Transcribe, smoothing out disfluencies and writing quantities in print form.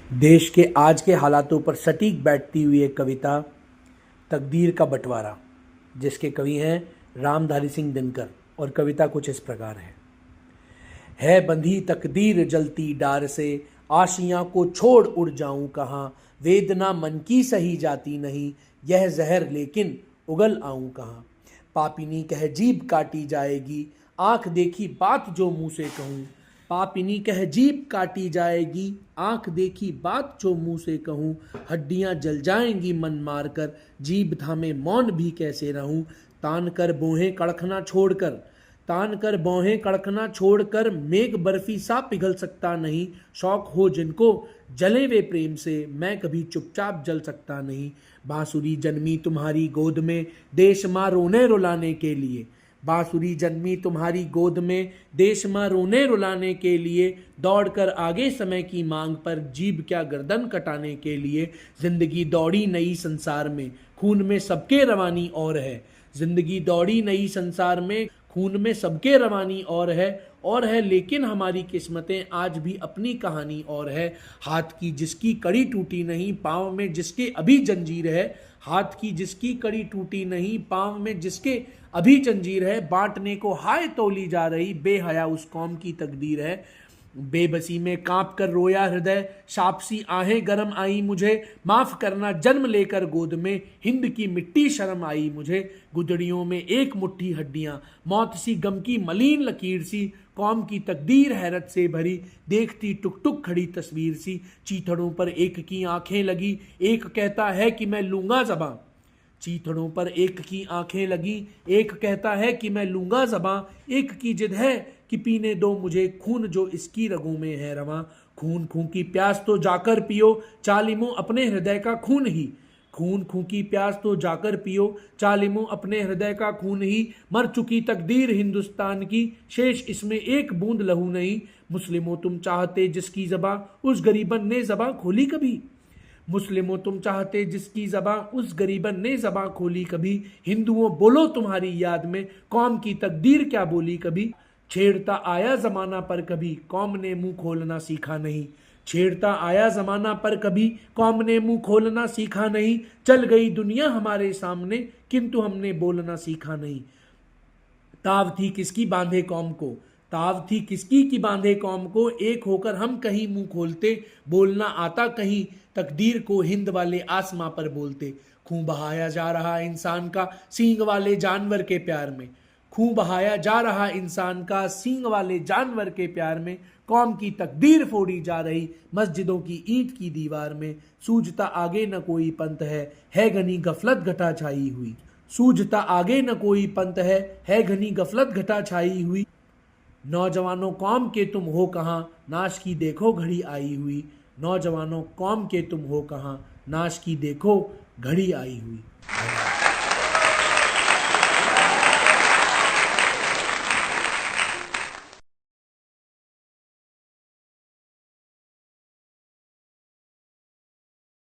देश के आज के हालातों पर सटीक बैठती हुई एक कविता तकदीर का बंटवारा, जिसके कवि हैं रामधारी सिंह दिनकर। और कविता कुछ इस प्रकार है बंधी तकदीर जलती डार से, आशियां को छोड़ उड़ जाऊं कहाँ। वेदना मन की सही जाती नहीं, यह जहर लेकिन उगल आऊं कहाँ। पापिनी कह जीभ काटी जाएगी, आंख देखी बात जो मुंह से कहूँ। पापिनी कह जीभ काटी जाएगी, आंख देखी बात जो मुंह से कहूँ। हड्डियां जल जाएंगी मन मार कर, जीभ थामे मौन भी कैसे रहूं। तान कर बोहें कड़खना छोड़कर, तान कर बोहें कड़खना छोड़कर, मेघ बर्फी सा पिघल सकता नहीं। शौक हो जिनको जले वे प्रेम से, मैं कभी चुपचाप जल सकता नहीं। बांसुरी जन्मी तुम्हारी गोद में, देश माँ रोने रुलाने के लिए। बांसुरी जन्मी तुम्हारी गोद में, देश माँ रोने रुलाने के लिए। दौड़कर आगे समय की मांग पर, जीभ क्या गर्दन कटाने के लिए। जिंदगी दौड़ी नई संसार में, खून में सबके रवानी और है। जिंदगी दौड़ी नई संसार में, खून में सबके रवानी और है लेकिन हमारी किस्मतें आज भी अपनी कहानी और है। हाथ की जिसकी कड़ी टूटी नहीं, पाँव में जिसके अभी जंजीर है। हाथ की जिसकी कड़ी टूटी नहीं, पाँव में जिसके अभी जंजीर है। बांटने को हाय तोली जा रही, बेहया उस कौम की तकदीर है। बेबसी में कांप कर रोया हृदय, शापसी आहें गरम आई मुझे। माफ करना जन्म लेकर गोद में, हिंद की मिट्टी शर्म आई मुझे। गुदड़ियों में एक मुट्ठी हड्डियां, मौत सी गम की मलीन लकीर सी। कौम की तकदीर हैरत से भरी, देखती टुक टुक खड़ी तस्वीर सी। चीथड़ों पर एक की आंखें लगी, एक कहता है कि मैं लूंगा ज़बां। चीथड़ों पर एक की आंखें लगी, एक कहता है कि मैं लूंगा ज़बां। एक की जिद है कि पीने दो मुझे खून जो इसकी रगों में है रवां। खून खून की प्यास तो जाकर पियो, चालिमों अपने हृदय का खून ही। खून खून की प्यास तो जाकर पियो, चालिमों अपने हृदय का खून ही। मर चुकी तकदीर हिंदुस्तान की, शेष इसमें एक बूंद लहू नहीं। मुस्लिमों तुम चाहते जिसकी ज़बां, उस गरीबन ने ज़बां खोली कभी। मुस्लिमों तुम चाहते जिसकी ज़बां, उस गरीबन ने ज़बां खोली कभी। हिंदुओं बोलो तुम्हारी याद में, कौम की तकदीर क्या बोली कभी। छेड़ता आया ज़माना पर कभी, कौम ने मुंह खोलना सीखा नहीं। छेड़ता आया ज़माना पर कभी, कौम ने मुंह खोलना सीखा नहीं। चल गई दुनिया हमारे सामने, किंतु हमने बोलना सीखा नहीं। ताव थी किसकी बांधे कौम को, ताव थी किसकी की बांधे कौम को। एक होकर हम कहीं मुंह खोलते, बोलना आता कहीं तकदीर को, हिंद वाले आसमां पर बोलते। खून बहाया जा रहा इंसान का सींग वाले जानवर के प्यार में। खून बहाया जा रहा इंसान का सींग वाले जानवर के प्यार में। कौम की तकदीर फोड़ी जा रही मस्जिदों की ईंट की दीवार में। सूझता आगे न कोई पंथ है घनी गफलत घटा छाई हुई। सूझता आगे न कोई पंथ है घनी गफलत घटा छाई हुई। नौजवानों कौम के तुम हो कहाँ, नाश की देखो घड़ी आई हुई। नौजवानों कौम के तुम हो कहाँ, नाश की देखो घड़ी आई हुई।